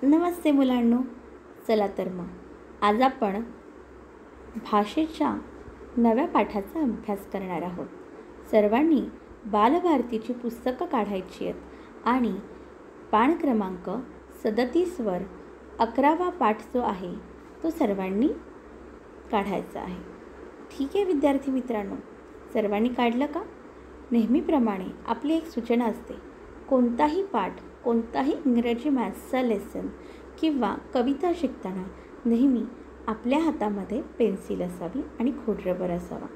नमस्ते मुलांनो. चला तर मग आज आपण भाषेच्या नव्या पाठाचा अभ्यास करणार आहोत. सर्वांनी बालभारतीची पुस्तकं काढायची आहेत आणि पान क्रमांक 37वर 11वा पाठ जो आहे तो सर्वांनी काढायचा आहे. ठीक आहे विद्यार्थी मित्रांनो, सर्वांनी काढलं का? नेहमीप्रमाणे आपली एक सूचना असते, कोणताही पाठ, कोणताही इंग्रजी मॅथ्सचा लेसन किंवा कविता शिकताना नेहमी आपल्या हातामध्ये पेन्सिल असावी आणि खोडरबर असावा.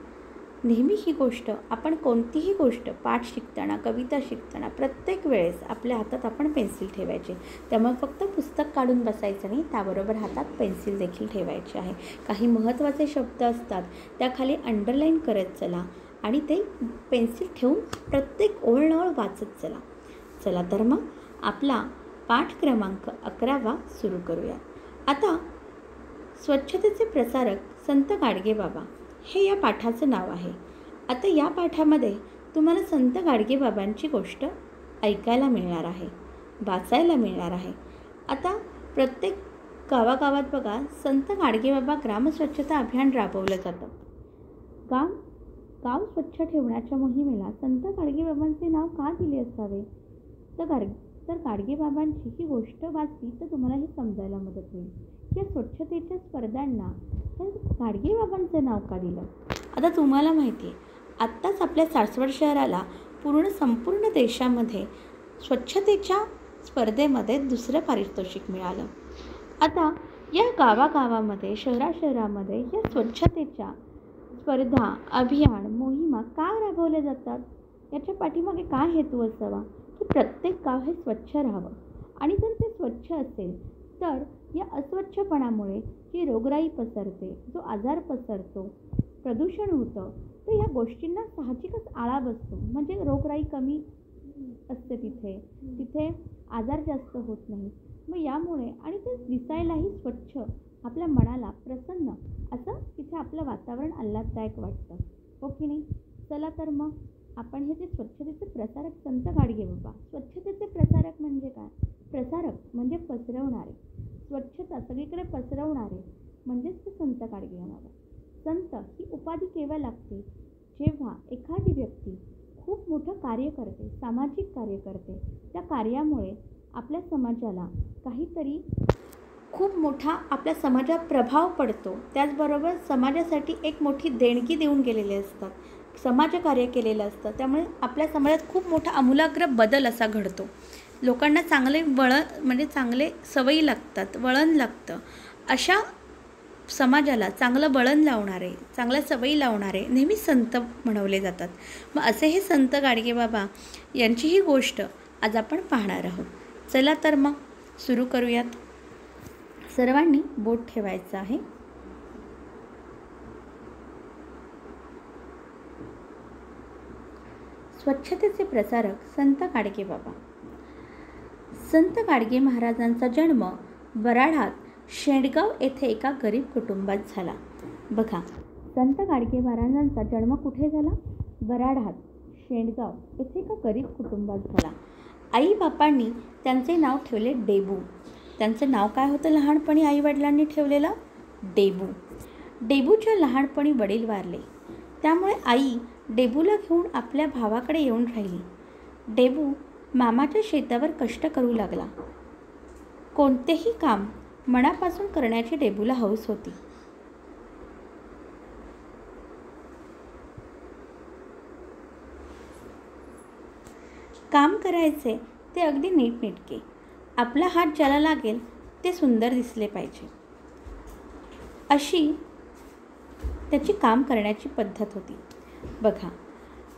नेहमी ही गोष्ट आपण कोणतीही गोष्ट पाठ शिकताना, कविता शिकताना प्रत्येक वेळेस आपल्या हातात आपण पेन्सिल ठेवायची. त्यामुळे फक्त पुस्तक काढून बसायचं नाही, त्याबरोबर हातात पेन्सिल देखील ठेवायची आहे. काही महत्त्वाचे शब्द असतात त्याखाली अंडरलाईन करत चला आणि ते पेन्सिल ठेवून प्रत्येक ओळ न ओळ वाचत चला. चला तर मग आपला पाठ क्रमांक 11वा सुरू करूया. आता स्वच्छतेचे प्रसारक संत गाडगेबाबा हे या पाठाचं नाव आहे. आता या पाठामध्ये तुम्हाला संत गाडगेबाबांची गोष्ट ऐकायला मिळणार आहे, वाचायला मिळणार आहे. आता प्रत्येक गावागावात बघा संत गाडगेबाबा ग्रामस्वच्छता अभियान राबवलं जातं. गाव स्वच्छ ठेवण्याच्या मोहिमेला संत गाडगेबाबांचे नाव का दिले असावे? तर गाडगेबाबांची ही गोष्ट वाचली तर तुम्हाला हे समजायला मदत होईल की स्वच्छतेच्या स्पर्धांना तर गाडगेबाबांचं नाव का दिलं. आता तुम्हाला माहिती आहे, आत्ताच आपल्या सासवड शहराला संपूर्ण देशामध्ये स्वच्छतेच्या स्पर्धेमध्ये 2रं पारितोषिक मिळालं. आता या गावागावामध्ये, शहरामध्ये या स्वच्छतेच्या स्पर्धा, अभियान, मोहिमा का राबवल्या जातात? याच्या पाठीमागे काय हेतू असावा की प्रत्येक गाव हे स्वच्छ राहावं. आणि जर ते स्वच्छ असेल तर या अस्वच्छपणामुळे जी रोगराई पसरते, जो आजार पसरतो, प्रदूषण होतं, तर या गोष्टींना साहजिकच आळा बसतो. म्हणजे रोगराई कमी असते, तिथे आजार जास्त होत नाही. मग यामुळे आणि ते दिसायलाही स्वच्छ, आपल्या मनाला प्रसन्न असं तिथे आपलं वातावरण आल्हाददायक वाटतं, हो की नाही? चला तर मग आपण हे जे स्वच्छतेचे प्रसारक संत गाडगेबाबा, स्वच्छतेचे प्रसारक म्हणजे काय? प्रसारक म्हणजे पसरवणारे, स्वच्छता सगळीकडे पसरवणारे म्हणजेच ते संत गाडगेबाबा. संत ही उपाधी केव्हा लागते? जेव्हा एखादी व्यक्ती खूप मोठं कार्य करते, सामाजिक कार्य करते, त्या कार्यामुळे आपल्या समाजाला काहीतरी खूप मोठा आपल्या समाजात प्रभाव पडतो. त्याचबरोबर समाजासाठी एक मोठी देणगी देऊन गेलेले असतात, समाजकार्य केलेलं असतं. त्यामुळे आपल्या समाजात खूप मोठा आमूलाग्र बदल असा घडतो. लोकांना चांगले चांगले सवयी लागतात, वळण लागतं. अशा समाजाला चांगलं वळण लावणारे, चांगल्या सवयी लावणारे नेहमी संत म्हणवले जातात. मग असे हे संत गाडगेबाबा यांची ही गोष्ट आज आपण पाहणार आहोत. चला तर मग सुरू करूयात. सर्वांनी बोट ठेवायचं आहे. स्वच्छतेचे प्रसारक संत गाडगेबाबा. संत गाडगे महाराजांचा जन्म वऱ्हाडात शेंडगाव येथे एका गरीब कुटुंबात झाला. बघा, संत गाडगे महाराजांचा जन्म कुठे झाला? वऱ्हाडात शेंडगाव येथे एका गरीब कुटुंबात झाला. आई बापांनी त्यांचे नाव ठेवले डेबू. त्यांचं नाव काय होतं लहानपणी आईवडिलांनी ठेवलेलं? डेबू. डेबूच्या लहानपणी वडील वारले, त्यामुळे आई डेबूला घेऊन आपल्या भावाकडे येऊन राहिली. डेबू मामाच्या शेतावर कष्ट करू लागला. कोणतेही काम मनापासून करण्याची डेबूला हौस होती. काम करायचे ते अगदी नीटनेटके. आपला हात ज्याला लागेल ते सुंदर दिसले पाहिजे, अशी त्याची काम करण्याची पद्धत होती. बघा,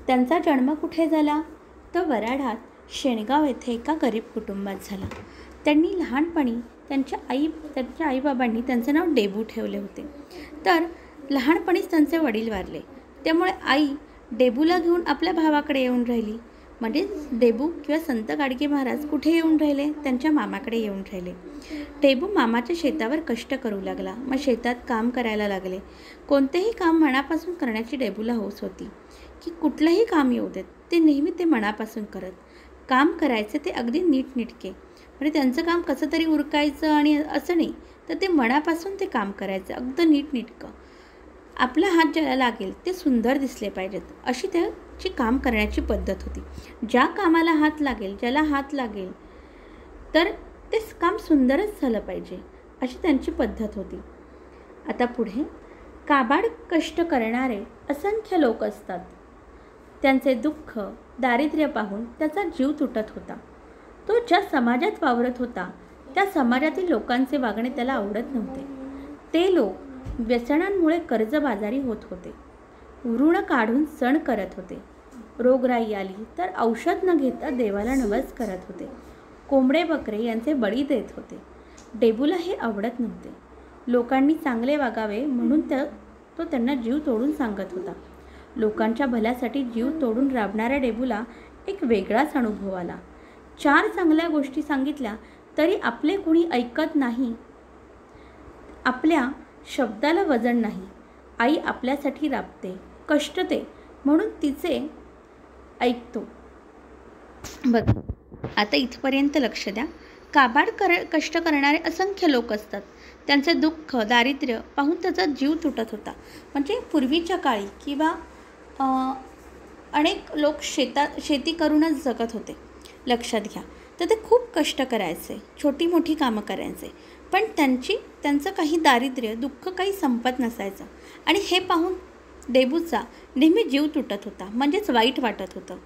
त्यांचा जन्म कुठे झाला? तर वऱ्हाडात शेणगाव येथे एका गरीब कुटुंबात झाला. त्यांनी लहानपणी त्यांच्या आईबाबांनी त्यांचं नाव डेबू ठेवले होते. तर लहानपणीच त्यांचे वडील वारले, त्यामुळे आई डेबूला घेऊन आपल्या भावाकडे येऊन राहिली. म्हणजे डेबू किंवा संत गाडगे महाराज कुठे येऊन राहिले? त्यांच्या मामाकडे येऊन राहिले. डेबू मामाच्या शेतावर कष्ट करू लागला. मग शेतात काम करायला लागले. कोणतेही काम मनापासून करण्याची डेबूला हौस होती की कुठलंही काम येऊ देत, ते नेहमी ते मनापासून करत. काम करायचे ते अगदी नीटनेटके. म्हणजे त्यांचं काम कसं तरी उरकायचं आणि असं नाही, तर ते मनापासून ते काम करायचं अगदी नीटनेटकं. आपला हात ज्याला लागेल ते सुंदर दिसले पाहिजेत, अशी त्याची काम करण्याची पद्धत होती. ज्या कामाला हात लागेल, ज्याला हात लागेल, तर ते काम सुंदरच झालं पाहिजे, अशी त्यांची पद्धत होती. आता पुढे काबाड कष्ट करणारे असंख्य लोक असतात. त्यांचे दुःख, दारिद्र्य पाहून त्याचा जीव तुटत होता. तो ज्या समाजात वावरत होता त्या समाजातील लोकांचे वागणे त्याला आवडत नव्हते. ते लोक व्यसनांमुळे कर्जबाजारी होत होते, ऋण काढून सण करत होते. रोगराई आली तर औषध न घेता देवाला नवस करत होते. कोंबडे बकरे यांचे बळी देत होते. डेबूला हे आवडत नव्हते. लोकांनी चांगले वागावे म्हणून तो त्यांना जीव तोडून सांगत होता. लोकांच्या भल्यासाठी जीव तोडून राबणाऱ्या डेबूला एक वेगळाच अनुभव आला. 4 चांगल्या गोष्टी सांगितल्या तरी आपले कुणी ऐकत नाही. आपल्या शब्दाला वजन नाही. आई आपल्यासाठी राबते, कष्टते म्हणून तिचे ऐकतो. बघा, आता इथपर्यंत लक्ष द्या. काबाड कष्ट करणारे असंख्य लोक असतात. त्यांचे दुःख, दारिद्र्य पाहून त्याचा जीव तुटत होता. म्हणजे पूर्वीच्या काळी किंवा अनेक लोक शेती करूनच जगत होते. लक्षात घ्या. तर ते खूप कष्ट करायचे, छोटी मोठी कामं करायचे, पण त्यांचं काही दारिद्र्य, दुःख काही संपत नसायचं. आणि हे पाहून डेबूचा नेहमी जीव तुटत होता, म्हणजेच वाईट वाटत होतं.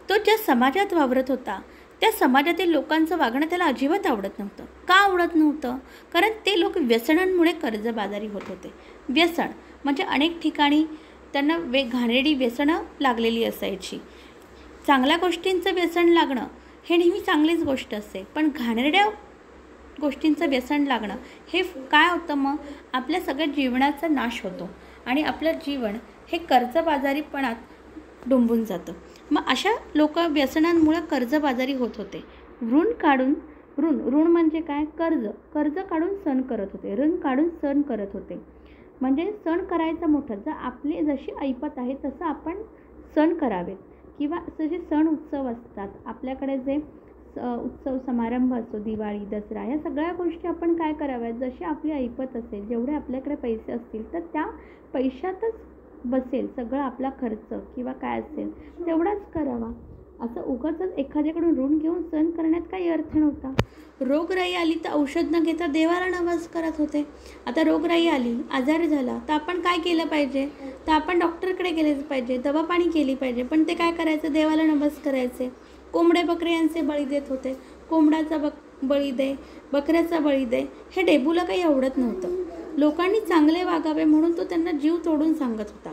तो ज्या समाजात वावरत होता त्या समाजातील लोकांचं वागणं त्याला अजिबात आवडत नव्हतं. का आवडत नव्हतं? कारण ते लोक व्यसनांमुळे कर्जबाजारी होत होते. व्यसन म्हणजे अनेक ठिकाणी त्यांना घाणेरडी व्यसनं लागलेली असायची. चांगल्या गोष्टींचं व्यसन लागणं हे नेहमी चांगलीच गोष्ट असते, पण घाणेरड्या गोष्टींचं व्यसन लागणं हे काय होतं? मग आपल्या सगळ्या जीवनाचा नाश होतो आणि आपलं जीवन हे कर्जबाजारीपणात डुंबून जातं. मग अशा लोक व्यसनांमुळे कर्जबाजारी होत होते. ऋण म्हणजे काय? कर्ज काढून सण करत होते. ऋण काढून सण करत होते म्हणजे सण करायचा मोठा. जर आपली जशी ऐपत आहे तसं आपण सण करावेत किंवा जसे सण उत्सव असतात आपल्याकडे, जे उत्सव समारंभ असतो, दिवाळी, दसरा, ह्या सगळ्या गोष्टी आपण काय कराव्यात? जशी आपली ऐपत असेल, जेवढे आपल्याकडे पैसे असतील तर त्या पैशातच बसेल सगळं आपला खर्च किंवा काय असेल तेवढाच करावा. असं उगाचच एखाद्याकडून ऋण घेऊन सण करण्यात काही अर्थ नव्हता. रोगराई आली तर औषध न घेता देवाला नवस करत होते. आता रोगराई आली, आजार झाला तर आपण काय केलं पाहिजे? तर आपण डॉक्टरकडे गेलेच पाहिजे, दवापाणी केली पाहिजे, पण ते काय करायचं? देवाला नवस करायचे. कोंबडे बकरे यांचे बळी देत होते. कोंबड्याचा बळी दे, बकऱ्याचा बळी दे, हे डेबूला काही आवडत नव्हतं. लोकांनी चांगले वागावे म्हणून तो त्यांना जीव तोडून सांगत होता.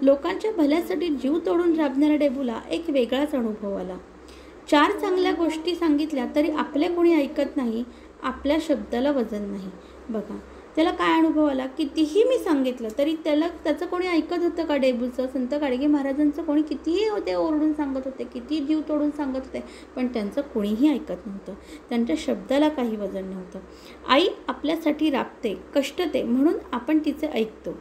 लोकांच्या भल्यासाठी जीव तोडून राबणाऱ्या डेबूला एक वेगळाच अनुभव आला. 4 चांगल्या गोष्टी सांगितल्या तरी आपले कोणी ऐकत नाही, आपल्या शब्दाला वजन नाही. बघा, त्याला काय अनुभव आला? कितीही मी सांगितलं तरी त्याचं कोणी ऐकत होतं का? डेबूचं, संत गाडगे महाराजांचं कोणी कितीही होते ओरडून सांगत होते, किती जीव तोडून सांगत होते, पण त्यांचं कोणीही ऐकत नव्हतं. त्यांच्या शब्दाला काही वजन नव्हतं. आई आपल्यासाठी राबते, कष्टते म्हणून आपण तिचे ऐकतो.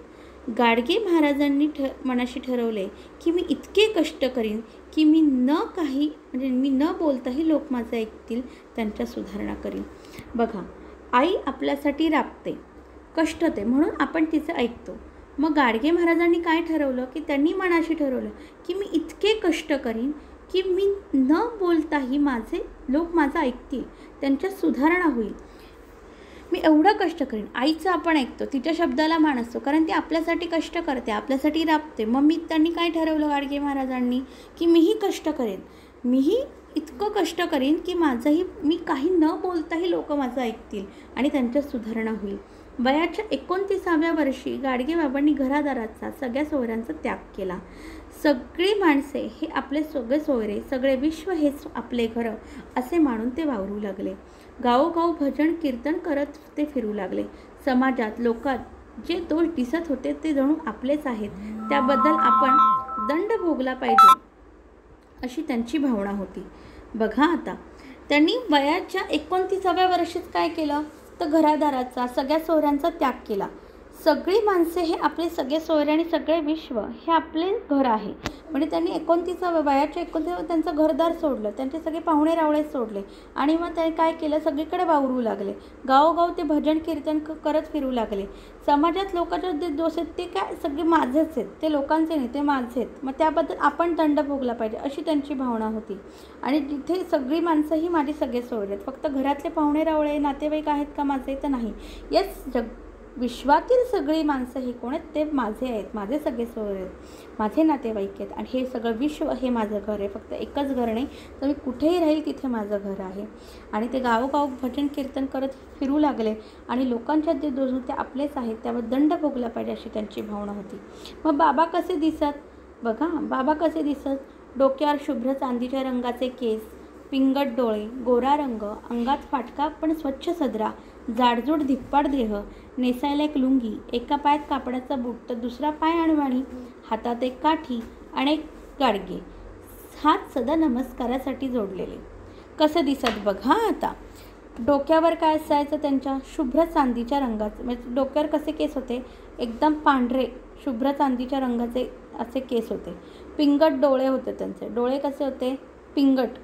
गाडगे महाराजांनी मनाशी ठरवले की मी इतके कष्ट करीन की मी न बोलताही लोक माझे ऐकतील, त्यांच्या सुधारणा करीन. बघा, आई आपल्यासाठी राबते, कष्टते म्हणून आपण तिचं ऐकतो. मग गाडगे महाराजांनी काय ठरवलं? की त्यांनी मनाशी ठरवलं की मी इतके कष्ट करीन की मी न बोलताही लोक माझं ऐकतील, त्यांच्या सुधारणा होईल. मी एवढं कष्ट करीन. आईचं आपण ऐकतो, तिच्या शब्दाला मान असतो, कारण ती आपल्यासाठी कष्ट करते, आपल्यासाठी राबते. मग त्यांनी काय ठरवलं गाडगे महाराजांनी? की मीही कष्ट करेन, मीही इतकं कष्ट करीन की मी काही न बोलताही लोक माझं ऐकतील आणि त्यांच्यात सुधारणा होईल. वयाच्या 29व्या वर्षी गाडगे बाबांनी घरादाराचा, सगळ्या सोयऱ्यांचा त्याग केला. सगळी माणसे हे आपले सगळे सोयरे, सगळे विश्व हेच आपले घरं असे मानून ते वावरू लागले. गावोगाव भजन कीर्तन करत ते फिरू लागले. समाजात, लोकात जे दोष दिसत होते ते जणू आपलेच आहेत, त्याबद्दल आपण दंड भोगला पाहिजे अशी त्यांची भावना होती. बघा, आता त्यांनी वयाच्या 29व्या वर्षीच काय केलं? तर घरादाराचा, सगळ्या सोयऱ्यांचा त्याग केला. सगळी माणसे हे आपले सगळे सोयरे आणि सगळे विश्व हे आपले घर आहे. म्हणजे त्यांनी 29 वयाच्या 29 त्यांचं घरदार सोडलं, त्यांचे सगळे पाहुणे रावळे सोडले आणि मग त्यांनी काय केलं, सगळीकडे वावरू लागले. गावोगाव ते भजन कीर्तन करत फिरू लागले. समाजात लोकांचे जे दोष आहेत ते काय सगळे माझेच आहेत, ते लोकांचे नाही, ते माझे आहेत. मग त्याबद्दल आपण दंड भोगला पाहिजे अशी त्यांची भावना होती. आणि जिथे सगळी माणसं ही माझी सगळे सोयरे आहेत, फक्त घरातले पाहुणे रावळे नातेवाईक आहेत का माझे, तर नाही. याच विश्वातील सगळी माणसं ही कोण आहेत, ते माझे आहेत, माझे सगळे सोयरे आहेत, माझे नातेवाईक आहेत. आणि हे सगळं विश्व हे माझं घर आहे. फक्त एकच घर नाही, तर मी कुठेही राहील तिथे माझं घर आहे. आणि ते गावोगाव भजन कीर्तन करत फिरू लागले आणि लोकांच्या जे दोष ते आपलेच आहेत, त्यावर दंड भोगला पाहिजे अशी त्यांची भावना होती. मग बाबा कसे दिसत बघा, बाबा कसे दिसत, डोक्यावर शुभ्र चांदीच्या रंगाचे केस, पिंगट डोळे, गोरा रंग, अंगात फाटका पण स्वच्छ सदरा, जाडजूड धिप्पाड देह, नेसायला एक लुंगी, एका पायात कापडाचा बूट तर दुसरा पाय अणवाणी, हातात एक काठी आणि एक गाडगे, हात सदा नमस्कारासाठी जोडलेले. कसं दिसत बघा. आता डोक्यावर काय असायचं त्यांच्या, शुभ्र चांदीच्या रंगाचे, म्हणजे डोक्यावर कसे केस होते, एकदम पांढरे शुभ्र चांदीच्या रंगाचे असे केस होते. पिंगट डोळे होते त्यांचे, डोळे कसे होते, पिंगट.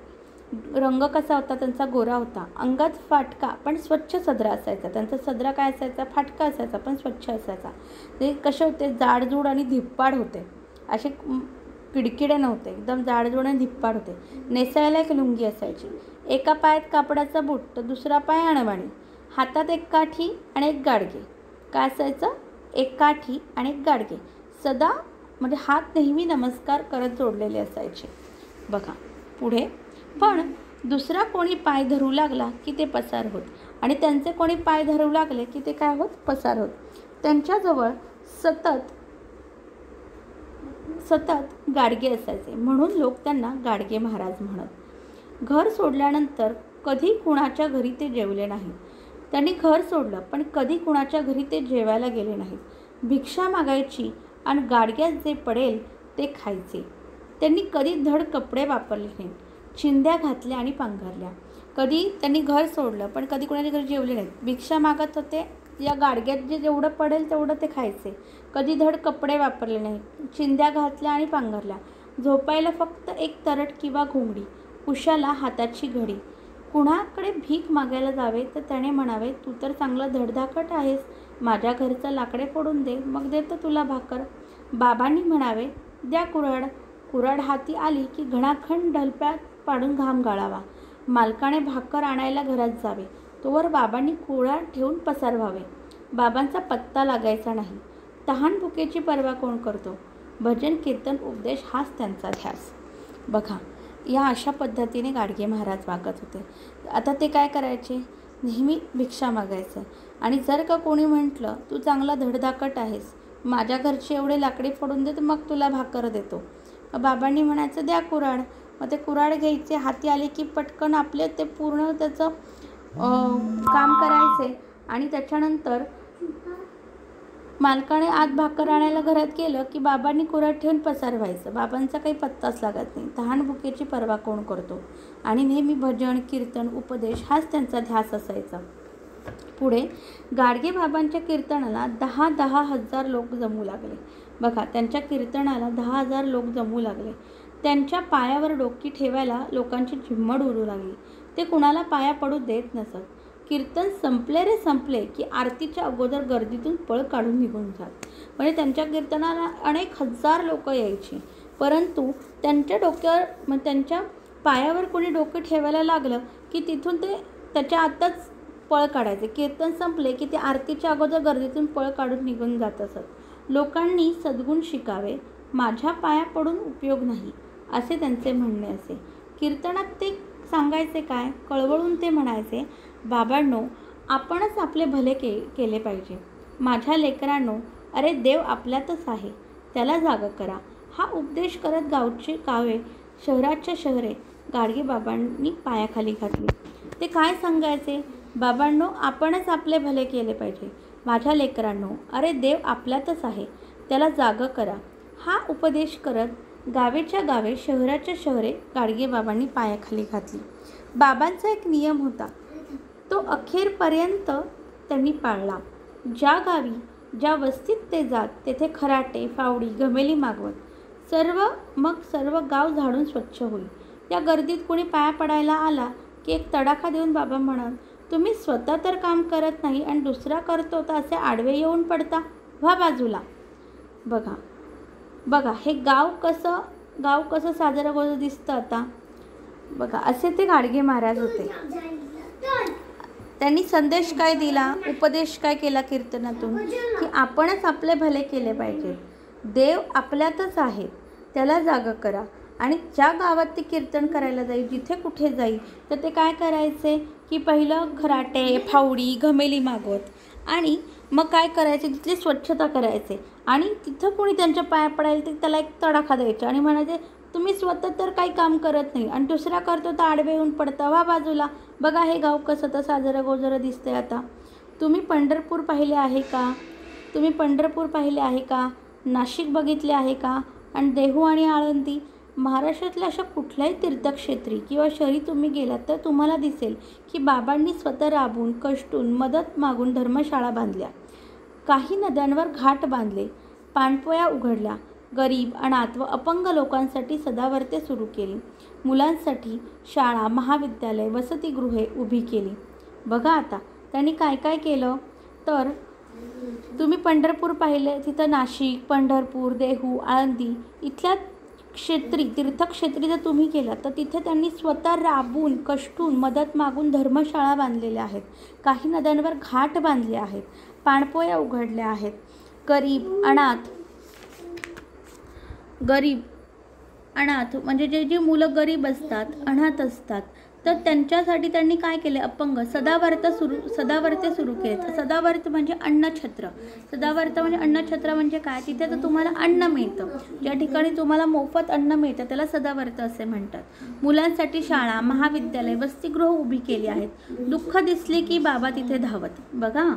रंग कसा होता त्यांचा, गोरा होता. अंगात फाटका पण स्वच्छ सदरा असायचा. त्यांचा सदरा काय असायचा, फाटका असायचा पण स्वच्छ असायचा. ते कसे होते, जाडजूड आणि धिप्पाड होते, असे किडकिडे नव्हते, एकदम जाडजूड आणि धिप्पाड होते. नेसायला एक लुंगी असायची, एका पायात कापडाचा बूट तर दुसरा पाय अणवाणी, हातात एक काठी आणि एक गाडगे. काय असायचं, एक काठी आणि एक गाडगे, सदा म्हणजे हात नेहमी नमस्कार करत जोडलेले असायचे. बघा पुढे. पण दुसरा कोणी पाय धरू लागला की ते पसार होत आणि त्यांचे कोणी पाय धरू लागले की ते काय होत, पसार होत. त्यांच्याजवळ सतत गाडगे असायचे, म्हणून लोक त्यांना गाडगे महाराज म्हणत. घर सोडल्यानंतर कधी कुणाच्या घरी ते जेवले नाही. त्यांनी घर सोडलं पण कधी कुणाच्या घरी ते जेवायला गेले नाहीत. भिक्षा मागायची आणि गाडग्यात जे पडेल ते खायचे. त्यांनी कधी धड कपडे वापरले नाहीत, चिंध्या घातल्या आणि पांघरल्या. कधी त्यांनी घर सोडलं पण कधी कोणाच्या घरी जेवले नाहीत. भिक्षा मागत होते, या गाडग्यात जे जेवढं पडेल तेवढं ते खायचे. कधी धड कपडे वापरले नाहीत, चिंध्या घातल्या आणि पांघरल्या. झोपायला फक्त एक तरट किंवा घोंगडी, उशाला हाताची घडी. कुणाकडे भीक मागायला जावे तर त्याने म्हणावे, तू तर चांगला धडधाकट आहेस, माझ्या घरचं लाकडे फोडून दे, मग देतो तुला भाकर. बाबांनी म्हणावे, द्या कुऱ्हाड. कुऱ्हाड हाती आली की घणाखंड ढलप्यात पाडून घाम गाळावा. मालकाने भाकर आणायला घरात जावे, तोवर बाबांनी कुऱ्हाड ठेवून पसार व्हावे. बाबांचा पत्ता लागायचा नाही. तहान भुकेची पर्वा कोण करतो. भजन कीर्तन उपदेश हाच त्यांचा ध्यास. बघा, या अशा पद्धतीने गाडगे महाराज वागत होते. आता ते काय करायचे, नेहमी भिक्षा मागायचं. आणि जर का कोणी म्हटलं, तू चांगला धडधाकट आहेस, माझ्या घरचे एवढे लाकडे फोडून दे तर मग तुला भाकर देतो. बाबांनी म्हणायचं, द्या कुऱ्हाड. मग ते कुऱ्हाड घ्यायचे, हाती आले की पटकन आपले ते पूर्ण त्याचं काम करायचे. आणि त्याच्यानंतर मालकाने आत भाकर आणायला घरात गेलं की बाबांनी कुऱ्हाड ठेवून पसार व्हायचं. बाबांचा काही पत्ताच लागत नाही. तहान भुकेची पर्वा कोण करतो. आणि नेहमी भजन कीर्तन उपदेश हाच त्यांचा ध्यास असायचा. पुढे गाडगे बाबांच्या कीर्तनाला 10,000 लोक जमू लागले. बघा, त्यांच्या कीर्तनाला 10,000 लोक जमू लागले. त्यांच्या पायावर डोकी ठेवायला लोकांची झिम्मड उडू लागली. ते कुणाला पाया पडू देत नसत. कीर्तन संपले रे संपले की आरतीच्या अगोदर गर्दीतून पळ काढून निघून जात. म्हणजे त्यांच्या कीर्तनाला अनेक हजार लोक यायची, परंतु त्यांच्या डोक्यावर त्यांच्या पायावर कोणी डोकं ठेवायला लागलं की तिथून ते त्याच्या आतच पळ काढायचे. कीर्तन संपले की ते आरतीच्या अगोदर गर्दीतून पळ काढून निघून जात असत. लोकांनी सद्गुण शिकावे, माझ्या पाया पडून उपयोग नाही असे त्यांचे म्हणणे असे. कीर्तनात ते सांगायचे काय, कळवळून ते म्हणायचे, बाबांनो, आपणच आपले भले केले पाहिजे. माझ्या लेकरांनो, अरे देव आपल्यातच आहे, त्याला जागा करा. हा उपदेश करत गावचे गावे, शहराच्या शहरे गाडगे बाबांनी पायाखाली घातली. ते काय सांगायचे, बाबांनो, आपणच आपले भले केले पाहिजे. माझ्या लेकरांनो, अरे देव आपल्यातच आहे, त्याला जागा करा. हा उपदेश करत गावेच्या गावे, शहराच्या शहरे गाडगे बाबांनी पायाखाली घातली. बाबांचा एक नियम होता, तो अखेरपर्यंत त्यांनी पाळला. ज्या गावी ज्या वस्तीत ते जात तेथे खराटे, फावडी, घमेली मागवत सर्व गाव झाडून स्वच्छ होई. या गर्दीत कोणी पाया पडायला आला की एक तडाखा देऊन बाबा म्हणत, तुम्ही स्वतः तर काम करत नाही आणि दुसरा करतो तर असे आडवे येऊन पडता, व्हा बाजूला. बघा हे गाव कसं साजरं गोजं दिसतं आता. बघा असे ते गाडगे महाराज होते. त्यांनी संदेश काय दिला, उपदेश काय केला कीर्तनातून, की आपणच आपले भले केले पाहिजे. देव आपल्यातच आहे, त्याला जागा करा. आणि ज्या गावात ते कीर्तन करायला जाईल, जिथे कुठे जाईल, तर ते काय करायचे की पहिलं खराटे, फावडी, घमेली मागवत आणि मग काय करायचे, तिथली स्वच्छता करायचे आणि तिथं कोणी त्यांच्या पाया पडायला ते त्याला एक तडाखा द्यायचे आणि म्हणायचे, तुम्ही स्वतः तर काही काम करत नाही आणि दुसरा करतो तर आडवे येऊन पडता, व्हा बाजूला. बघा हे गाव कसं तर साजरं गोजरं दिसतंय आता. तुम्ही पंढरपूर पाहिले आहे का? नाशिक बघितले आहे का? आणि देहू आणि आळंदी, महाराष्ट्रातल्या अशा कुठल्याही तीर्थक्षेत्री किंवा शहरी तुम्ही गेलात तर तुम्हाला दिसेल की बाबांनी स्वतः राबून, कष्टून, मदत मागून धर्मशाळा बांधल्या. काही नद्यांवर घाट बांधले, पाणपोया उघडल्या, गरीब, अनाथ व अपंग लोकांसाठी सदावर्ते सुरू केली. मुलांसाठी शाळा, महाविद्यालय, वसतिगृहे उभी केली. बघा आता त्यांनी काय काय केलं. तर तुम्ही पंढरपूर पाहिले, तिथं नाशिक, पंढरपूर, देहू, आळंदी इथल्या तीर्थक्षेत्री जर तुम्ही गेलात तर तिथे त्यांनी स्वतः राबून, कष्टून, मदत मागून धर्मशाळा बांधलेल्या आहेत. काही नद्यांवर घाट बांधले आहेत, पाणपोया उघडल्या आहेत. गरीब अनाथ म्हणजे जे मुलं गरीब असतात, अनाथ असतात, तर त्यांच्यासाठी त्यांनी काय केले, अपंग सदावर्ते सुरू केले. सदावर्त म्हणजे अन्नछत्र. अन्नछत्र म्हणजे काय, तिथे तर तुम्हाला अन्न मिळतं, ज्या ठिकाणी तुम्हाला मोफत अन्न मिळतं त्याला सदावर्त असे म्हणतात. मुलांसाठी शाळा, महाविद्यालय, वसतिगृह उभी केली आहेत. दुःख दिसले की बाबा तिथे धावत. बघा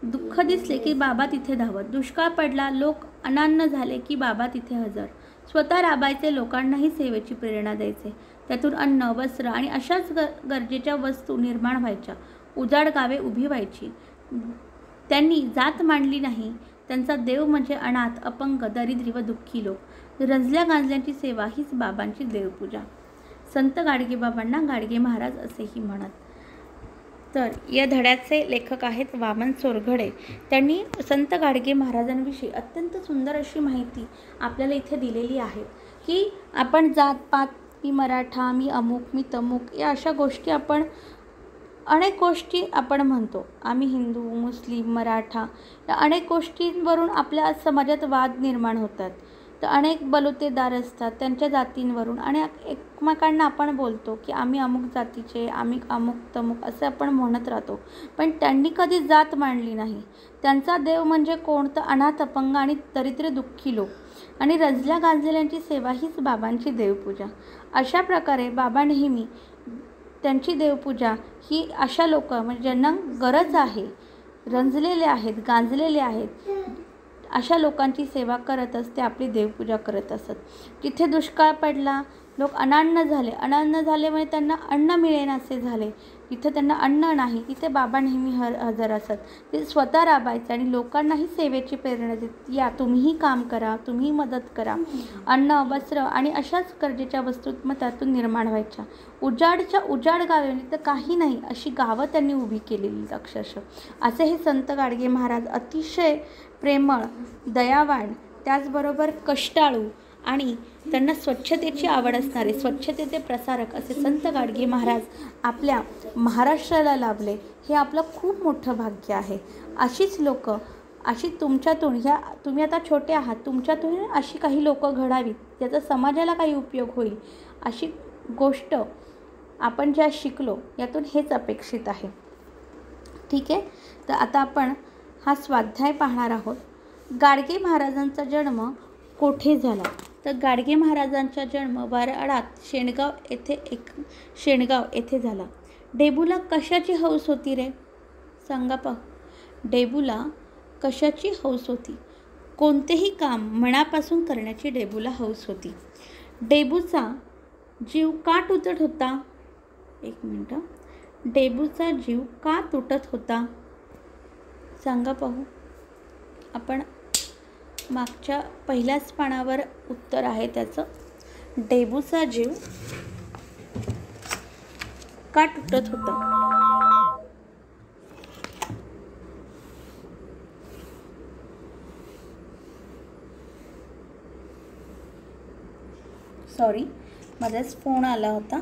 दुःख दिसले की बाबा तिथे धावत. दुष्काळ पडला, लोक अनान्न झाले की बाबा तिथे हजर. स्वतः राबायचे, लोकांनाही सेवेची प्रेरणा द्यायचे. त्यातून अन्न, वस्त्र आणि अशाच गरजेच्या वस्तू निर्माण व्हायच्या. उजाड गावे उभी व्हायची. त्यांनी जात मांडली नाही. त्यांचा देव म्हणजे अनाथ, अपंग, दरिद्री व दुःखी लोक. रंजल्या गांजल्यांची सेवा हीच बाबांची देवपूजा. संत गाडगेबाबांना गाडगे महाराज असेही म्हणत. तर या धड्याचे लेखक आहेत वामन चोरघडे. त्यांनी संत गाडगे महाराजांविषयी अत्यंत सुंदर अशी माहिती आपल्याला इथे दिलेली आहे की आपण जातपात, मी मराठा, मी अमुक, मी तमुक, या अशा गोष्टी अनेक गोष्टी आपण म्हणतो. आम्ही हिंदू, मुस्लिम, मराठा या अनेक गोष्टींवरून आपल्या समाजात वाद निर्माण होतात. तर अनेक बलुतेदार असतात त्यांच्या जातींवरून आणि एकमेकांना आपण बोलतो की आम्ही अमुक जातीचे, आम्ही अमुक तमुक असं आपण म्हणत राहतो. पण त्यांनी कधी जात मांडली नाही. त्यांचा देव म्हणजे कोण, तर अनाथ, अपंग आणि दरिद्र दुःखी लोक. आणि रंजल्या गांजलेल्यांची सेवा हीच बाबांची देवपूजा. अशा प्रकारे बाबा नेहमी त्यांची देवपूजा ही अशा लोक म्हणजे ज्यांना गरज आहे, रंजलेले आहेत, गांजलेले आहेत, अशा लोकांची सेवा करत असते, आपली देवपूजा करत असत. जिथे दुष्काळ पडला, लोक अनान्न झाले म्हणजे त्यांना अन्न मिळेनासे झाले, जिथे त्यांना अन्न नाही तिथे बाबा नेहमी हजर असत. ते स्वतः राबायचे आणि लोकांनाही सेवेची प्रेरणा देत, या तुम्हीही काम करा, तुम्ही मदत करा. अन्न, वस्त्र आणि अशाच गरजेच्या वस्तू मग त्यातून निर्माण व्हायच्या. उजाड गावे तर काही नाही अशी गावं त्यांनी उभी केलेली अक्षरशः. असे हे संत गाडगे महाराज अतिशय प्रेमळ, दयावान, त्याचबरोबर कष्टाळू आणि त्यांना स्वच्छतेची आवड असणारे, स्वच्छतेचे प्रसारक असे संत गाडगे महाराज आपल्या महाराष्ट्राला लाभले. हे आपलं खूप मोठं भाग्य आहे. अशीच लोकं, अशी तुमच्यातून, तुम्ही आता छोटे आहात, तुमच्यातून अशी काही लोकं घडावीत ज्याचा समाजाला काही उपयोग होईल, अशी गोष्ट आपण ज्या शिकलो यातून हेच अपेक्षित आहे. ठीक आहे. तर आता आपण हा स्वाध्याय पाहणार आहोत. गाडगे महाराजांचा जन्म कोठे झाला, तर गाडगे महाराजांचा जन्म वराडात शेणगाव येथे झाला. डेबूला कशाची हौस होती रे, सांगा पा. डेबूला कशाची हौस होती? कोणतेही काम मनापासून करण्याची डेबूला हौस होती. डेबूचा जीव का तुटत होता? एक मिनटं. डेबूचा जीव का तुटत होता, सांगा पाहू. आपण मागच्या पहिल्याच पानावर उत्तर आहे त्याचं. डेबूचा जीव का तुटत होता? सॉरी, माझाच फोन आला होता.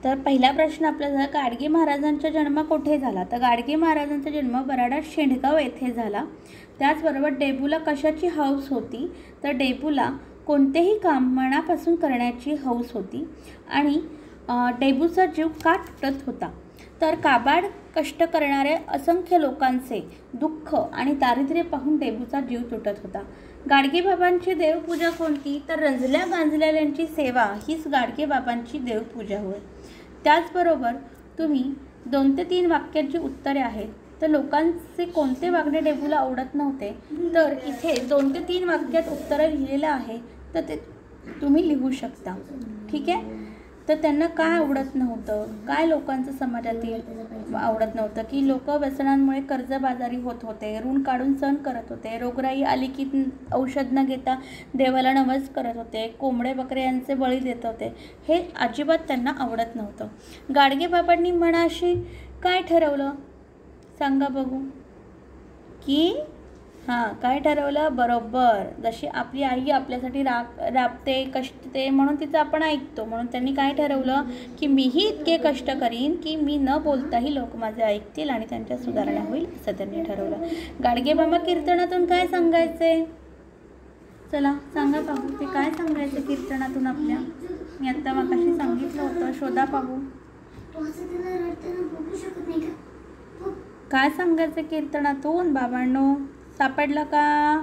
तर पहिला प्रश्न आपला झाला, गाडगे महाराजांचा जन्म कोठे झाला? तर गाडगे महाराजांचा जन्म बराडा शेंडगाव येथे झाला. त्याचबरोबर डेबूला कशाची हौस होती? तर डेबूला कोणतेही काम मनापासून करण्याची हौस होती. आणि डेबूचा जीव का तुटत होता? तर काबाड कष्ट करणाऱ्या असंख्य लोकांचे दुःख आणि दारिद्र्य पाहून डेबूचा जीव तुटत होता. गाडगेबाबांची देवपूजा कोणती? तर रंजल्या गांजलेल्यांची सेवा हीच गाडगेबाबांची देवपूजा होय. त्याचबरोबर तुम्ही 2 ते 3 वाक्यांची उत्तरे आहेत. तर लोकांचे कोणते वागणे डेबूला आवडत नव्हते? तर इथे 2 ते 3 वाक्यात उत्तरं लिहिलेलं आहे, तर ते तुम्ही लिहू शकता. ठीक आहे. तर त्यांना काय आवडत नव्हतं? काय लोकांचं समाजातील आवडत नव्हतं? की लोक व्यसनांमुळे कर्जबाजारी होत होते, ऋण काढून सण करत होते, रोगराई आली की औषध न घेता देवाला नवस करत होते, कोंबडे बकरे यांचे बळी देत होते. हे अजिबात त्यांना आवडत नव्हतं. गाडगेबाबांनी मनाशी काय ठरवलं सांगा बघू? की काय ठरवलं? बरोबर, जशी आपली आई आपल्यासाठी राबते, कष्टते, म्हणून तिचं आपण ऐकतो. म्हणून त्यांनी काय ठरवलं? की मीही इतके कष्ट करीन की मी न बोलताही लोक माझे ऐकतील आणि त्यांच्या सुधारणा होईल, असं त्यांनी ठरवलं. गाडगेबाबा कीर्तनातून काय सांगायचे? चला सांगा पाहू, ते काय सांगायचे कीर्तनातून आपल्या? मी आत्ता मगाशी सांगितलं होतं, शोधा पाहू. काय सांगायचं कीर्तनातून बाबांनो? सापडलं का?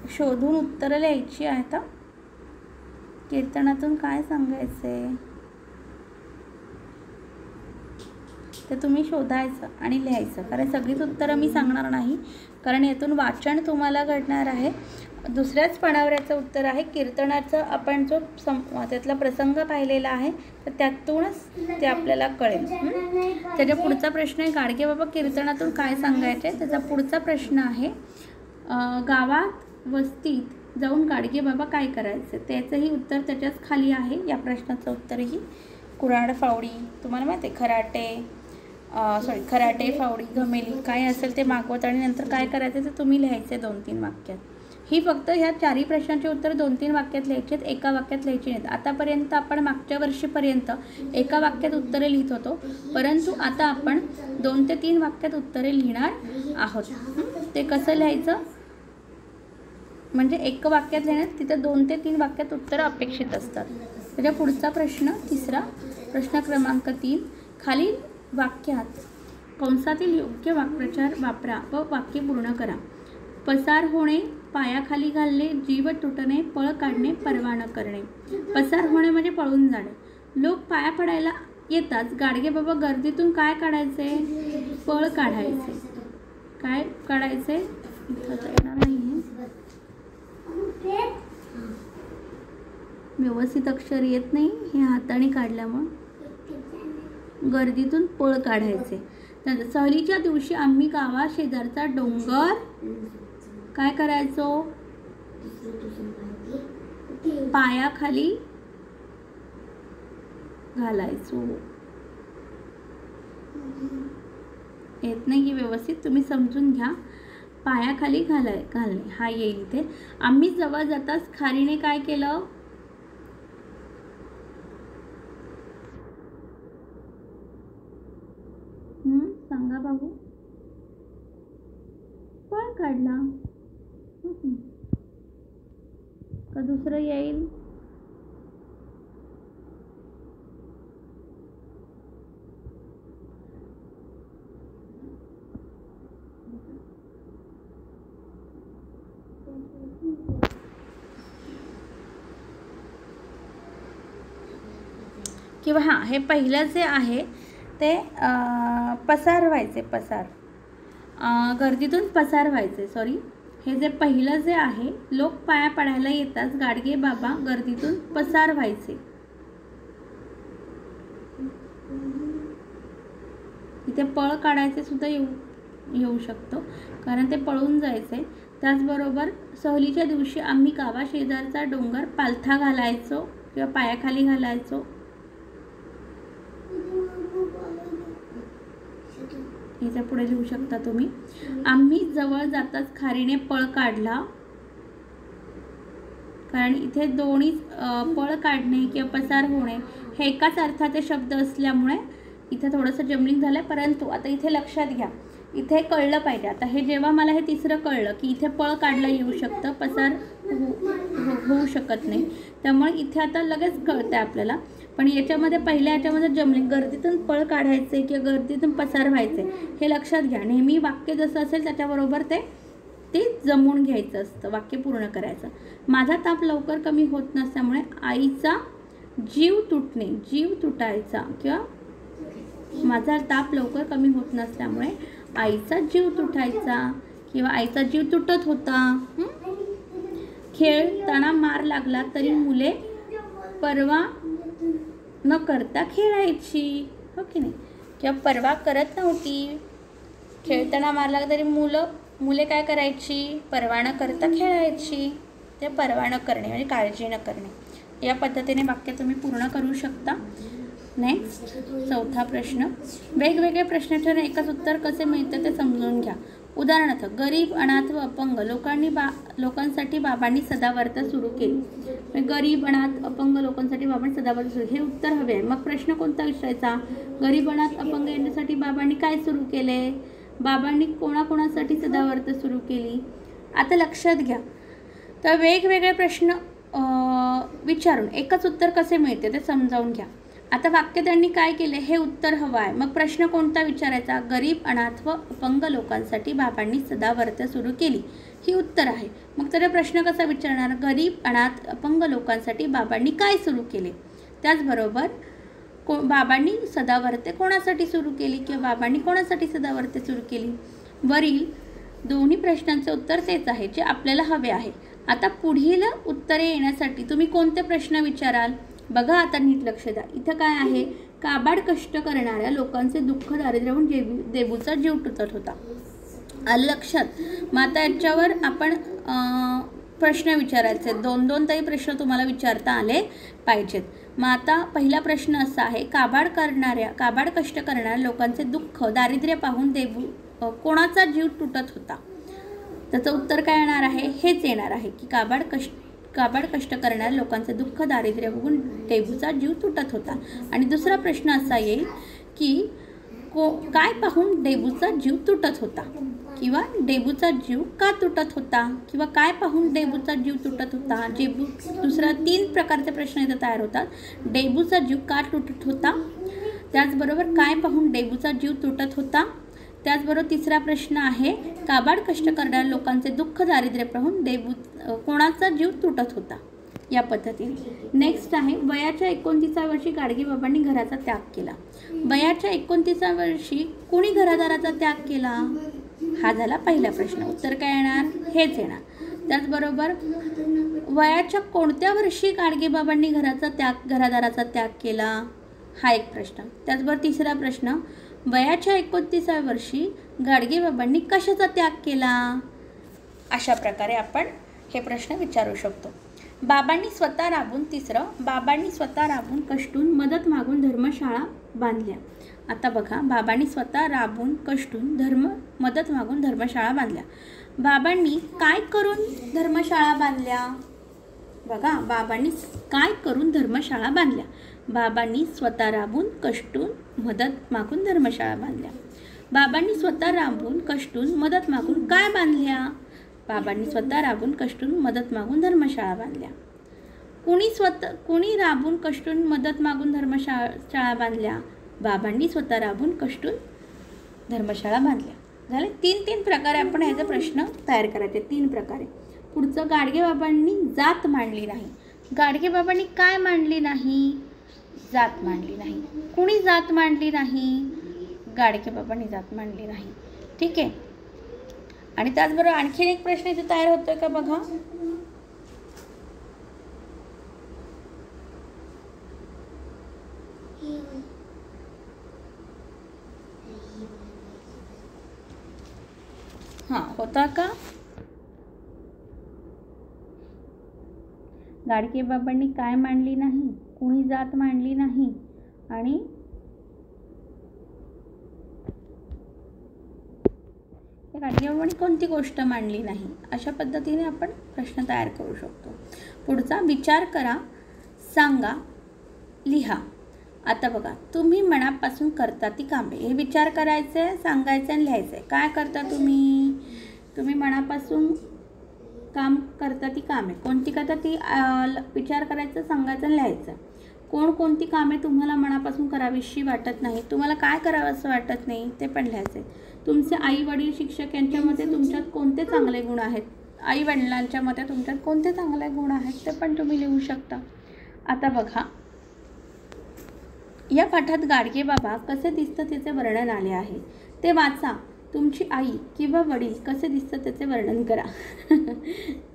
शोधून उत्तरं लिहायची आहेत. कीर्तनातून काय सांगायचे ते तुम्ही शोधायचं आणि लिहायचं. कारण सगळीच उत्तरं मी सांगणार नाही, कारण यातून वाचन तुम्हाला घडणार आहे. दुसऱ्याच पानावर याचं उत्तर आहे. कीर्तनाचं आपण जो त्यातला प्रसंग पाहिलेला आहे, तर त्यातूनच ते आपल्याला कळेल. त्याच्या पुढचा प्रश्न आहे, गाडगेबाबा कीर्तनातून काय सांगायचे? त्याचा पुढचा प्रश्न आहे, गावात वस्तीत जाऊन गाडगेबाबा काय करायचे? त्याचंही उत्तर त्याच्याच खाली आहे. या प्रश्नाचं उत्तरही कुऱ्हाड, फावडी, तुम्हाला माहिती आहे, खराटे, फावडी, घमेली काय असेल ते मागवत आणि नंतर काय करायचं ते तुम्ही लिहायचे 2-3 वाक्यात. ही फक्त ह्या 4ही प्रश्नांची उत्तर 2-3 वाक्यात लिहायची आहेत, एका वाक्यात लिहायची नाहीत. आतापर्यंत आपण मागच्या वर्षीपर्यंत एका वाक्यात उत्तरे लिहित होतो, परंतु आता आपण 2 ते 3 वाक्यात उत्तरे लिहिणार आहोत. ते कसं लिहायचं? म्हणजे एक वाक्यात लिहिण्यात तिथं 2 ते 3 वाक्यात उत्तरं अपेक्षित असतात. त्याच्या पुढचा प्रश्न, तिसरा प्रश्न क्रमांक 3, खालील वाक्यात कंसातील योग्य वाक्प्रचार वापरा व वाक्य पूर्ण करा. पसार होणे, पायाखाली घालणे, जीव तुटणे, पळ काढणे, परवा न करणे. पसार होणे म्हणजे पळून जाणे. लोक पाया पडायला येताच गाडगेबाबा गर्दीतून काय काढायचे? पळ काढायचे. काय काढायचे? येणार नाही, व्यवस्थित अक्षर येत नाही, हे हाताने काढल्यामुळे. गर्दीतून पळ काढायचे. नंतर सहलीच्या दिवशी आम्ही गावा शेजारचा डोंगर काय करायचो? पायाखाली घालायचो. येत नाही व्यवस्थित, तुम्ही समजून घ्या. पायाखाली घालणे हा येईल इथे. आम्ही जवळ जाताच खारीने काय केलं? सांगा बाबू. पळ काढला का दुसरं येईल? किंवा हां, हे पहिलं जे आहे ते पसार व्हायचे, गर्दीतून पसार व्हायचे. सॉरी, हे जे पहिलं जे आहे, लोक पाया पडायला येताच गाडगे बाबा गर्दीतून पसार व्हायचे. इथे पळ काढायचे सुद्धा येऊ शकतो, कारण ते पळून जायचे. त्याचबरोबर सहलीच्या दिवशी आम्ही गावाशेजारचा डोंगर पालथा घालायचो किंवा पायाखाली घालायचो. याच्या पुढे लिहू शकता तुम्ही. आम्ही जवळ जाताच खारीने पळ काढला. कारण इथे दोन्ही पळ काढणे किंवा पसार होणे हे एकाच अर्थाचे शब्द असल्यामुळे इथे थोडंसं जमलिंग झालं. परंतु आता इथे लक्षात घ्या, इथे कळलं पाहिजे. आता हे जेव्हा मला हे तिसरं कळलं की इथे पळ काढला येऊ शकतं, पसार होऊ शकत नाही, त्यामुळे इथे आता लगेच कळतं आपल्याला. पण याच्यामध्ये पहिल्या याच्यामध्ये जमलिंग, गर्दीतून पळ काढायचे किंवा गर्दीतून पसार व्हायचे हे लक्षात घ्या. नेहमी वाक्य जसं असेल त्याच्याबरोबर ते जमवून घ्यायचं असतं, वाक्य पूर्ण करायचं. माझा ताप लवकर कमी होत नसल्यामुळे आईचा जीव तुटणे, जीव तुटायचा, किंवा माझा ताप लवकर कमी होत नसल्यामुळे आईचा जीव तुटायचा किंवा आईचा जीव तुटत होता. खेळताना मार लागला तरी मुले पर्वा न करता खेळायची, हो की नाही, किंवा पर्वा करत नव्हती. खेळताना मार लागला तरी मुले काय करायची, पर्वा न करता खेळायची. ते पर्वा न करणे म्हणजे काळजी न करणे. या पद्धतीने वाक्य तुम्ही पूर्ण करू शकता. नेक्स्ट, चौथा प्रश्न. वेगवेगळे प्रश्नाचे एकच उत्तर कसे मिळतं ते समजून घ्या. उदाहरणार्थ, गरीब, अनाथ व अपंग लोकांसाठी बाबांनी सदाव्रत सुरू केली. गरीब, अनाथ, अपंग लोकांसाठी बाबांनी सदाव्रत सुरू, हे उत्तर हवे आहे. मग प्रश्न कोणता विचारायचा, गरीब, अनाथ, अपंग यांच्यासाठी बाबांनी काय सुरू केले, बाबांनी कोणाकोणासाठी सदाव्रत सुरू केली. आता लक्षात घ्या, तर वेगवेगळे प्रश्न विचारून एकच उत्तर कसे मिळते ते समजावून घ्या. आता वाक्य त्यांनी काय केले हे उत्तर हवं आहे. मग प्रश्न कोणता विचारायचा, गरीब, अनाथ व अपंग लोकांसाठी बाबांनी सदाव्रत सुरू केली, ही उत्तर आहे. मग तर प्रश्न कसा विचारणार, गरीब, अनाथ, अपंग लोकांसाठी बाबांनी काय सुरू केले. त्याचबरोबर बाबांनी सदाव्रते कोणासाठी सुरू केली किंवा बाबांनी कोणासाठी सदाव्रते सुरू केली. वरील दोन्ही प्रश्नांचे उत्तर तेच आहे जे आपल्याला हवे आहे. आता पुढील उत्तरे येण्यासाठी तुम्ही कोणते प्रश्न विचाराल बघा. आता नीट लक्ष द्या. इथं काय आहे, काबाड कष्ट करणाऱ्या लोकांचे दुःख दारिद्र्याहून देबूचा जीव तुटत होता. आलं लक्षात. मग आता याच्यावर आपण प्रश्न विचारायचे, दोन दोन तरी प्रश्न तुम्हाला विचारता आले पाहिजेत. मग आता पहिला प्रश्न असा आहे, काबाड कष्ट करणाऱ्या लोकांचे दुःख दारिद्र्य पाहून कोणाचा जीव तुटत होता. त्याचं उत्तर काय येणार आहे, हेच येणार आहे की काबाड कष्ट करणाऱ्या लोकांचे दुःख दारिद्र्य बघून देबूचा जीव तुटत होता. आणि दुसरा प्रश्न असा येईल की काय पाहून देबूचा जीव तुटत होता किंवा देबूचा जीव का तुटत होता किंवा काय पाहून देबूचा जीव तुटत होता. दुसरा 3 प्रकारचे प्रश्न इथे तयार होतात. देबूचा जीव का तुटत होता, त्याचबरोबर काय पाहून देबूचा जीव तुटत होता, त्याचबरोबर तिसरा प्रश्न आहे, काबाड कष्ट करणाऱ्या लोकांचे दुःख दारिद्र्य पाहून कोणाचा जीव तुटत होता. या पद्धतीने. नेक्स्ट आहे, वयाच्या 29व्या वर्षी गाडगेबाबांनी घराचा त्याग केला. वयाच्या 29व्या वर्षी कोणी घरादाराचा त्याग केला, हा झाला पहिला प्रश्न. उत्तर काय येणार, हेच येणार. त्याचबरोबर वयाच्या कोणत्या वर्षी गाडगेबाबांनी घरादाराचा त्याग केला, हा एक प्रश्न. त्याचबरोबर तिसरा प्रश्न, वयाच्या 29व्या वर्षी गाडगेबाबांनी कशाचा त्याग केला. अशा प्रकारे आपण हे प्रश्न विचारू शकतो. बाबांनी स्वतः राबून कष्टून मदत मागून धर्मशाळा बांधल्या. आता बघा, बाबांनी स्वतः राबून कष्टून मदत मागून धर्मशाळा बांधल्या. बाबांनी काय करून धर्मशाळा बांधल्या, बघा, बाबांनी काय करून धर्मशाळा बांधल्या. बाबांनी स्वतः राबून कष्टून मदत मागून धर्मशाळा बांधल्या. बाबांनी स्वतः राबून कष्टून मदत मागून काय बांधल्या, बाबांनी स्वतः राबून कष्टून मदत मागून धर्मशाळा बांधल्या. कुणी राबून कष्टून मदत मागून धर्मशाळा बांधल्या, बाबांनी स्वतः राबून कष्टून धर्मशाळा बांधल्या. झाले 3 प्रकारे आपण ह्याचा प्रश्न तयार करायचे, 3 प्रकारे. पुढचं, गाडगेबाबांनी जात मांडली नाही. गाडगेबाबांनी काय मांडली नाही, जात मांडली नाही. कुणी जात मांडली नाही, गाडगेबाबांनी जात मांडली नाही. ठीक आहे. आणि त्याचबरोबर आणखीन एक प्रश्न इथे तयार होतोय का बघा. हां, होता का? गाडगेबाबांनी काय मांडली नाही? कुणी जात मांडली नाही. आणि गाडगेबाबांनी कोणती गोष्ट मांडली नाही? अशा पद्धतीने आपण प्रश्न तयार करू शकतो. पुढचा, विचार करा, सांगा, लिहा. आता बघा, तुम्ही मनापासून करता ती कामे. हे विचार करायचे, सांगायचं आणि लिहायचं. काय करता तुम्ही? तुम्ही मनापासून काम करता ती कामे. कोणती करता ती विचार करायचं, सांगायचं आणि लिहायचं. कोणती कामे तुम्हाला मनापासून करावीशी वाटत नाही, तुम्हाला काय करावं असं वाटत नाही, ते पण लिहायचं. तुमचे आई वडील, शिक्षक यांच्यामध्ये तुमच्यात कोणते चांगले गुण आहेत? आई वडिलांच्या मते तुमच्यात कोणते चांगले गुण आहेत ते पण तुम्ही लिहू शकता. आता बघा, या पाठात गाडगेबाबा कसे दिसतं त्याचे वर्णन आले आहे, ते वाचा. तुमची आई किंवा वडील कसे दिसतं त्याचे वर्णन करा.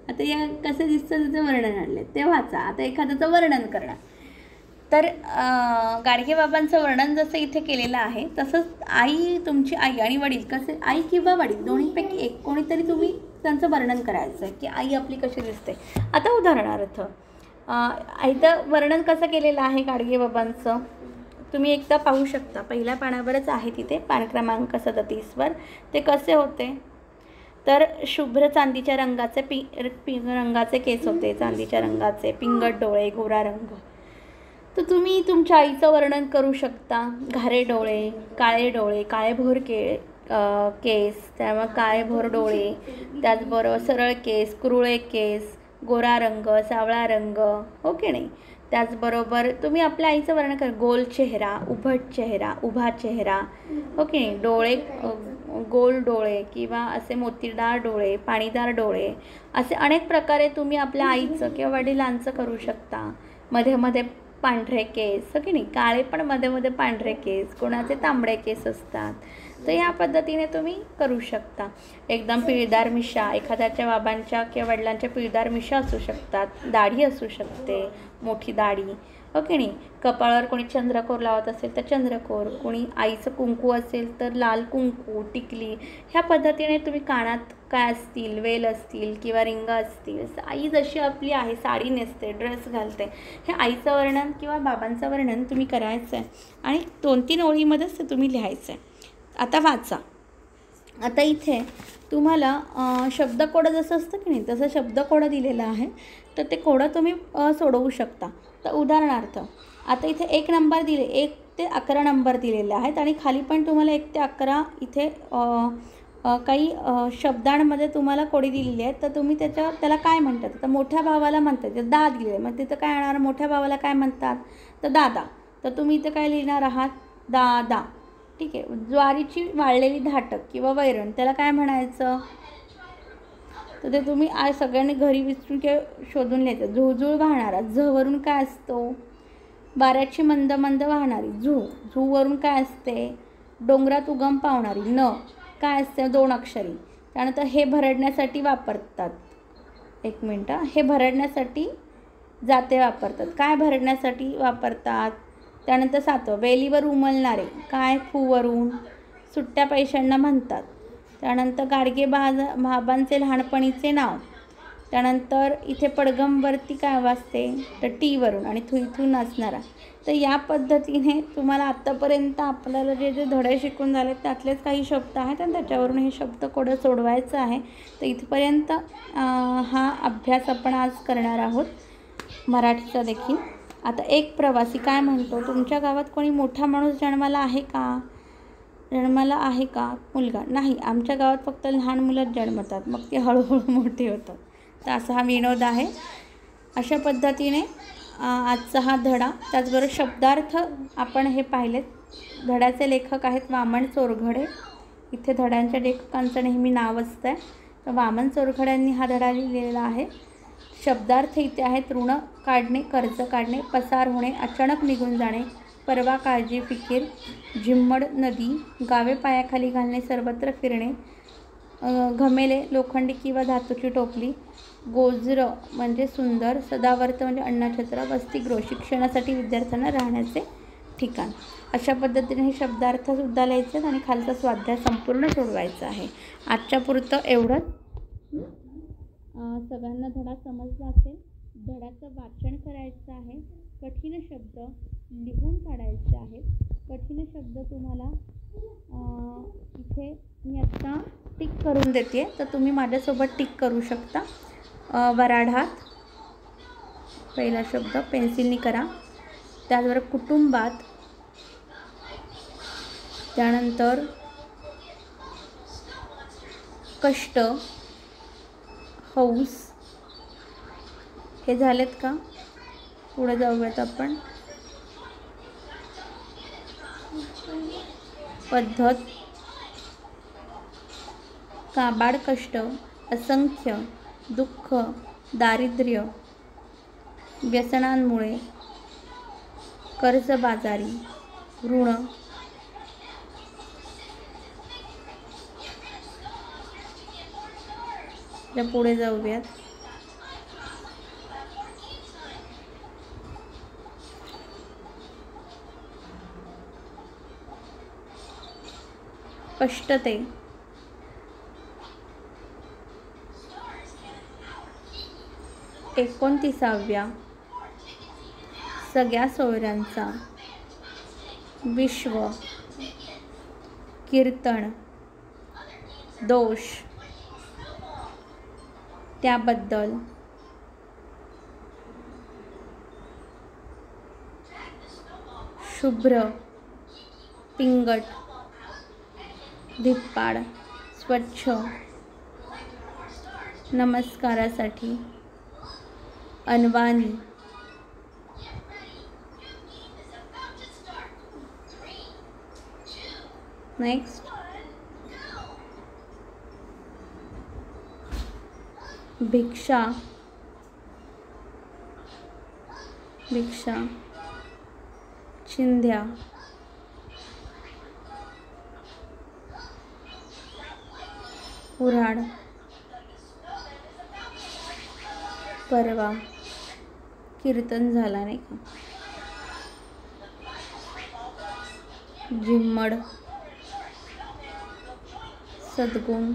आता या कसे दिसतं त्याचे वर्णन आणले ते वाचा. आता एखाद्याचं वर्णन करणार, तर गाडगेबाबांचं वर्णन जसं इथे केलेलं आहे तसंच तुमची आई आणि वडील कसे, आई किंवा वडील दोन्हीपैकी एक कोणीतरी तुम्ही त्यांचं वर्णन करायचं आहे की आई आपली कशी दिसते. आता उदाहरणार्थ इथं वर्णन कसं केलेलं आहे गाडगेबाबांचं तुम्ही एकदा पाहू शकता. पहिल्या पानावरच आहे तिथे, पान क्रमांक 37वर. ते कसे होते तर शुभ्र चांदीच्या रंगाचे रंगाचे केस होते, चांदीच्या रंगाचे, पिंगट डोळे, गोरा रंग. तर तुम्ही तुमच्या आईचं वर्णन करू शकता. घारे डोळे, काळेभोर केस, त्यामुळे काळेभोर डोळे, त्याचबरोबर सरळ केस, कुरळे केस, गोरा रंग, सावळा रंग, हो की नाही. त्याचबरोबर तुम्ही आपल्या आईचं वर्णन करा. गोल चेहरा, उभट चेहरा, उभा चेहरा, हो की नाही. डोळे गोल डोळे किंवा असे मोतीदार डोळे, पाणीदार डोळे, असे अनेक प्रकारे तुम्ही आपल्या आईचं किंवा वडिलांचं करू शकता. मध्ये मध्ये पांढरे केस, हो की नाही. काळे पण मध्ये मध्ये पांढरे केस, कोणाचे तांबडे केस असतात. तर ह्या पद्धतीने तुम्ही करू शकता. एकदम पिळदार मिशा, एखाद्याच्या बाबांच्या किंवा वडिलांच्या पिळदार मिशा असू शकतात, दाढी असू शकते, मोठी दाढी, हो की नाही. कपाळावर कोणी चंद्रकोर लावत असेल तर चंद्रकोर, कोणी आईचं कुंकू असेल तर लाल कुंकू, टिकली. ह्या पद्धतीने तुम्ही कानात काय असतील, वेल असतील किंवा रिंग असतील, आई जशी आपली आहे, साडी नेसते, ड्रेस घालते, हे आईचं वर्णन किंवा बाबांचं वर्णन तुम्ही करायचं आहे आणि 2-3 ओळीमध्येच ते तुम्ही लिहायचं आहे. आता वाचा. आता इथे तुम्हाला शब्दकोड जसं असतं की नाही तसं शब्दकोड दिलेलं आहे, तर ते कोडं तुम्ही सोडवू शकता. तर उदाहरणार्थ आता इथे 1 नंबर दिले, 1 ते 11 नंबर दिलेले आहेत आणि खाली पण तुम्हाला 1 ते 11 इथे काही शब्दांमध्ये तुम्हाला कोडी दिलेली आहेत. तर तुम्ही त्याला काय म्हणतात? तर मोठ्या भावाला म्हणतात, तर दा दिले, मग तिथं काय येणार? मोठ्या भावाला काय म्हणतात? तर दादा. तर तुम्ही इथे काय लिहिणार आहात? दादा, ठीक आहे. ज्वारीची वाळलेली धाटक किंवा वैरण, त्याला काय म्हणायचं? तर ते तुम्ही सगळ्यांनी घरी विचारून किंवा शोधून लिहायचं. झुळझुळ वाहणारा, झवरून काय असतो? वाऱ्याची मंद मंद वाहणारी, झू. झूवरून काय असते? डोंगरात उगम पावणारी, न. काय असते? 2 अक्षरी. त्यानंतर हे भरडण्यासाठी वापरतात. 1 मिनटं. हे भरडण्यासाठी जाते वापरतात. काय भरडण्यासाठी वापरतात? त्यानंतर 7वं, वेलीवर उमलणारे, काय? फुवरून. सुट्ट्या पैशांना म्हणतात. त्यानंतर बाबांचे लहानपणीचे नाव. त्यानंतर इथे पडगमवरती काय वाजते? तर टीवरून. आणि थुईथुई नाचणारा. तर या पद्धतीने तुम्हाला आत्तापर्यंत आपल्याला जे धडे शिकून झाले त्यातलेच काही शब्द आहेत आणि त्याच्यावरून हे शब्दकोड सोडवायचं आहे. तर इथपर्यंत हा अभ्यास आपण आज करणार आहोत, मराठीचा देखील. आता एक प्रवासी काय म्हणतो? तुमच्या गावात कोणी मोठा माणूस जन्माला आहे का? मुलगा. नाही, आमच्या गावात फक्त लहान मुलंच जन्मतात, मग ते हळूहळू मोठे होतात. तर असा हा विनोद आहे. अशा पद्धतीने आजचा हा धडा. त्याचबरोबर शब्दार्थ आपण हे पाहिलेत. धड्याचे लेखक आहेत वामन चोरघडे. इथे धड्यांच्या लेखकांचं नेहमी नाव असतं आहे, तर वामन चोरघड्यांनी हा धडा लिहिलेला आहे. शब्दार्थ इथे आहेत. ऋण काढणे, कर्ज काढणे, पसार होणे, अचानक निघून जाणे, परवा, काळजी, फिकीर, झिम्मड, नदी, गावे पायाखाली घालणे, सर्वत्र फिरणे, घमेले, लोखंडी किंवा धातूची टोपली, गोजरं म्हणजे सुंदर, सदावर्त म्हणजे अन्नछत्र, वसतिगृह शिक्षणासाठी विद्यार्थ्यांना राहण्याचे ठिकाण. अशा पद्धतीने हे शब्दार्थसुद्धा लिहायचे आणि खालचा स्वाध्याय संपूर्ण सोडवायचा आहे. आजच्या पुरतं एवढंच. सगळ्यांना धडा समजला असेल. धड्याचं वाचन करायचं आहे. कठीण शब्द लिहून काढायचे आहेत. कठीण शब्द तुम्हाला इथे मी आत्ता टिक करून देते, तर तुम्ही माझ्यासोबत टिक करू शकता. वराडात पहिला शब्द पेन्सिलनी करा. त्याचबरोबर कुटुंबात, त्यानंतर कष्ट, हौस. हे झालेत का? पुढे जाऊयात आपण. पद्धत, काबाड कष्ट, असंख्य, दुःख, दारिद्र्य, व्यसनांमुळे, कर्जबाजारी, ऋण, या पुढे जाऊयात. कष्टते, 29व्या सगळ्या सोयऱ्यांचा, विश्व, कीर्तन, दोष, त्याबद्दल, शुभ्र, पिंगट, धिप्पाड, स्वच्छ, नमस्कारासाठी, अनवाणी, नेक्स्ट भिक्षा, भिक्षा, चिंध्या, कुऱ्हाड, परवा कीर्तन झाला नाही का, जिम्मड, सद्गुण,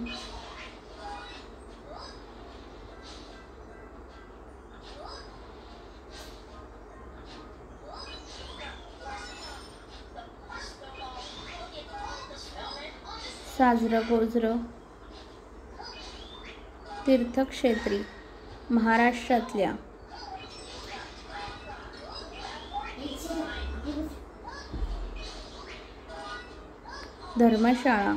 साजरं गोजरं, तीर्थक्षेत्री, महाराष्ट्रातल्या, धर्मशाळा,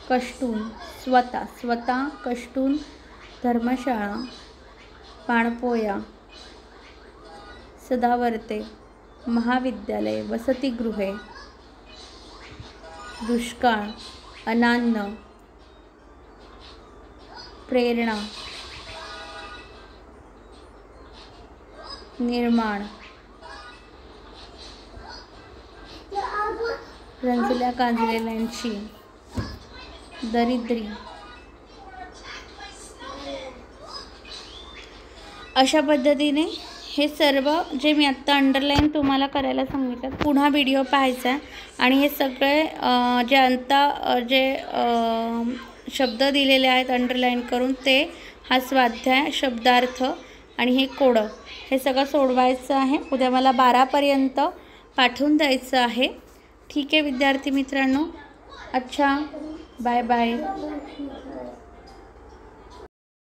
कष्टून, स्वतः कष्टून, धर्मशाळा, पाणपोया, सदावर्ते, महाविद्यालय, वसतिगृहे, दुष्काळ, अनान्न, प्रेरणा, निर्माण, रंजल्या गांजलेल्यांची, दरिद्री. अशा पद्धतीने हे सर्व जे मी आत्ता अंडरलाईन तुम्हाला करायला सांगितलं, पुन्हा व्हिडिओ पाहायचा आहे आणि हे सगळे जे आत्ता जे शब्द दिलेले आहेत अंडरलाईन करून, ते हा स्वाध्याय, शब्दार्थ आणि हे कोडं, हे सगळं सोडवायचं आहे. उद्या मला 12पर्यंत पाठवून द्यायचं आहे. ठीक आहे विद्यार्थी मित्रांनो. अच्छा, बाय बाय.